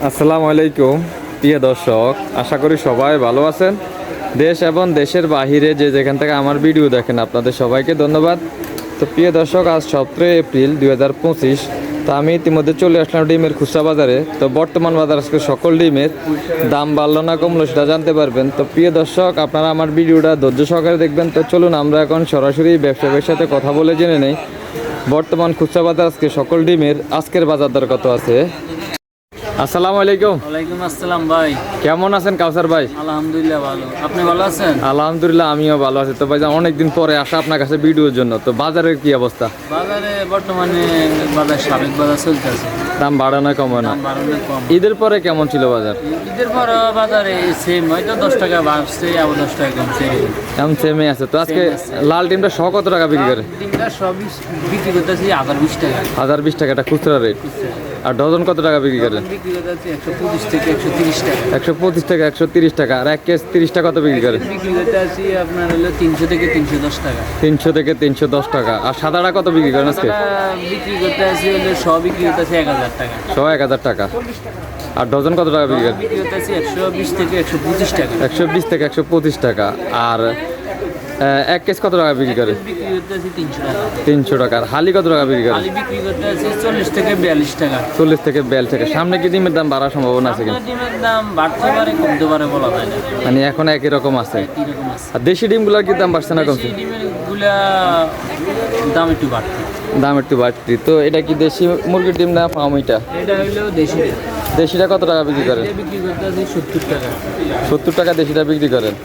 আসসালামু আলাইকুম প্রিয় দর্শক, আশা করি সবাই ভালো আছেন। দেশ এবং দেশের বাহিরে যে যেখান থেকে আমার ভিডিও দেখেন আপনাদের সবাইকে ধন্যবাদ। তো প্রিয় দর্শক, আজ 17 এপ্রিল 2025। তো আমি ইতিমধ্যে চলে আসলাম ডিমের খুচরা বাজারে। তো বর্তমান বাজার আজকে সকল ডিমের দাম বাড়লো না কমলো সেটা জানতে পারবেন। তো প্রিয় দর্শক, আপনারা আমার ভিডিওটা ধৈর্য সহকারে দেখবেন। তো চলুন আমরা এখন সরাসরি ব্যবসায়ীর সাথে কথা বলে জেনে নেই বর্তমান খুচরা বাজার আজকে সকল ডিমের আজকের বাজার দর কত আছে। আসসালামু আলাইকুম। ওয়ালাইকুম আসসালাম ভাই, কেমন আছেন কাউসার ভাই? আলহামদুলিল্লাহ ভালো। আপনি ভালো আছেন? আলহামদুলিল্লাহ, আমিও ভালো আছি। তো ভাইজান, অনেকদিন পরে আসা আপনার কাছে ভিডিওর জন্য। তো বাজারের কি অবস্থা? বাজারে বর্তমানে সাবেক বাজার চলতেছে, দাম বাড়ে না কমে না? দাম বাড়ানো কম। ঈদের পরে কেমন ছিল বাজার? ঈদের পর বাজারে সেম, হয়তো 10 টাকা বাড়ছে আবার 10 টাকা কমছে। এমন সেমই আছে। তো আজকে লাল ডিমটা সহ কত টাকা বিক্রি করে? তিনটা সবই বিক্রি করতেছি 1020 টাকা। 1020 টাকা, এটা খুচরা রেট। আর ডজন কত টাকা বিক্রি করেন? বিক্রি করতেছি 125 থেকে 130 টাকা। 125 টাকা, 130 টাকা। আর এক কেস 30 টাকা কত বিক্রি করে? বিক্রি করতেছি আপনার হলো 300 থেকে 310 টাকা। 300 থেকে 310 টাকা। আর সাদাটা কত বিক্রি করেন আজকে? বিক্রি করতেছি হলে সব বিক্রি করতেছি 1000 টাকা। সহ 1000 টাকা। আর ডজন কত টাকা বিক্রি করেন? বিক্রি করতেছি 120 থেকে 125 টাকা। 120 থেকে 125 টাকা। আর এক কেস কত টাকা বিক্রি করে? বিক্রি করতেছি 300 টাকা। 300 টাকা। আর হালি কত টাকা বিক্রি করে? আলু বিক্রি করতে আছে 40 থেকে 42 টাকা। 40 থেকে 42 টাকা। সামনে কি ডিমের দাম বাড়ার সম্ভাবনা আছে কিনা? ডিমের দাম বাড়তে পারে কমতে পারে বলা যায় না, মানে এখন একই রকম আছে। এরকম আছে। আর দেশি ডিমগুলোর কি দাম বাড়ছে না কমছে? দেশি ডিমের গুলা দাম একটু বাড়তি। দাম একটু বাড়তি। তো এটা কি দেশি মুরগির ডিম না ফার্ম? এটা এটা হলো দেশি ডিম। দেশিটা কত টাকা বিক্রি করেন? এটা বিক্রি করতে আছে 70 টাকা। 70 টাকা দেশিটা বিক্রি করেন।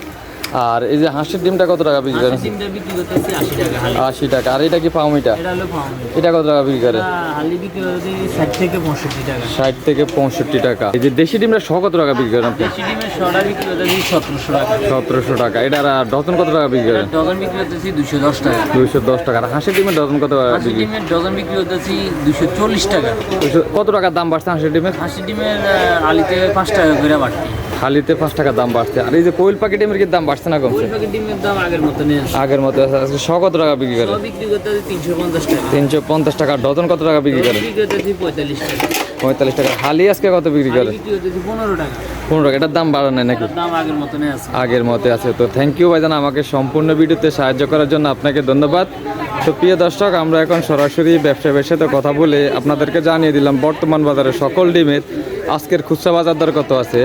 আর এই যে হাঁসের ডিমটা কত টাকা বিক্রি করেন? ডিমটা বিক্রি করতে আছে 80 টাকা হালি। 80 টাকা। আর এটা কি ফার্ম? এটা এটা হলো ফার্ম। এটা কত টাকা বিক্রি করেন? হালি বিক্রি করতে 60 থেকে 65 টাকা। 60 থেকে 65 টাকা। এই যে দেশি ডিমটা সহ কত টাকা বিক্রি করেন আপনি? দেশি ডিমের সরা বিক্রি করতে আছে 1700 টাকা। 1700 টাকা। এটা ডজন কত টাকা বিক্রি করেন? ডজন বিক্রি করতে আছে 210 টাকা। 210 টাকা। আর হাঁসের ডিমের ডজন কত টাকা হাঁসি বিক্রি? ডিমের ডজন বিক্রি করতে আছে 240 টাকা। কত টাকা দাম বাড়ছে হাঁসের ডিমের? হাঁসি ডিমের আলিতে 5 টাকা করে বাড়তি। হালিতে 5 টাকা দাম বাড়ছে। আর এই যে কোয়েল পাখি ডিমের কি দাম বাড়ছে না কমছে? ওই প্যাকেট ডিমের দাম আগের মতো নেই। আগের মতো আছে। আজকে সহ কত টাকা বিক্রি করে? সব বিক্রি করতে আছে 350 টাকা। 350 টাকা। ডজন কত টাকা বিক্রি করে? বিক্রি করতে আছে 45 টাকা। 45 টাকা। হালি আজকে কত বিক্রি করে? বিক্রি করতে আছে 15 টাকা। 15 টাকা। এটার দাম বাড়া নাই নাকি? এটার দাম আগের মতো নেই আছে। আগের মতে আছে। তো থ্যাংক ইউ ভাইজান, আমাকে সম্পূর্ণ ভিডিওতে সাহায্য করার জন্য আপনাকে ধন্যবাদ। তো প্রিয় দর্শক, আমরা এখন সরাসরি ব্যবসায়ীর সাথে কথা বলে আপনাদেরকে জানিয়ে দিলাম বর্তমান বাজারে সকল ডিমের আজকের খুচরা বাজার দর কত আছে।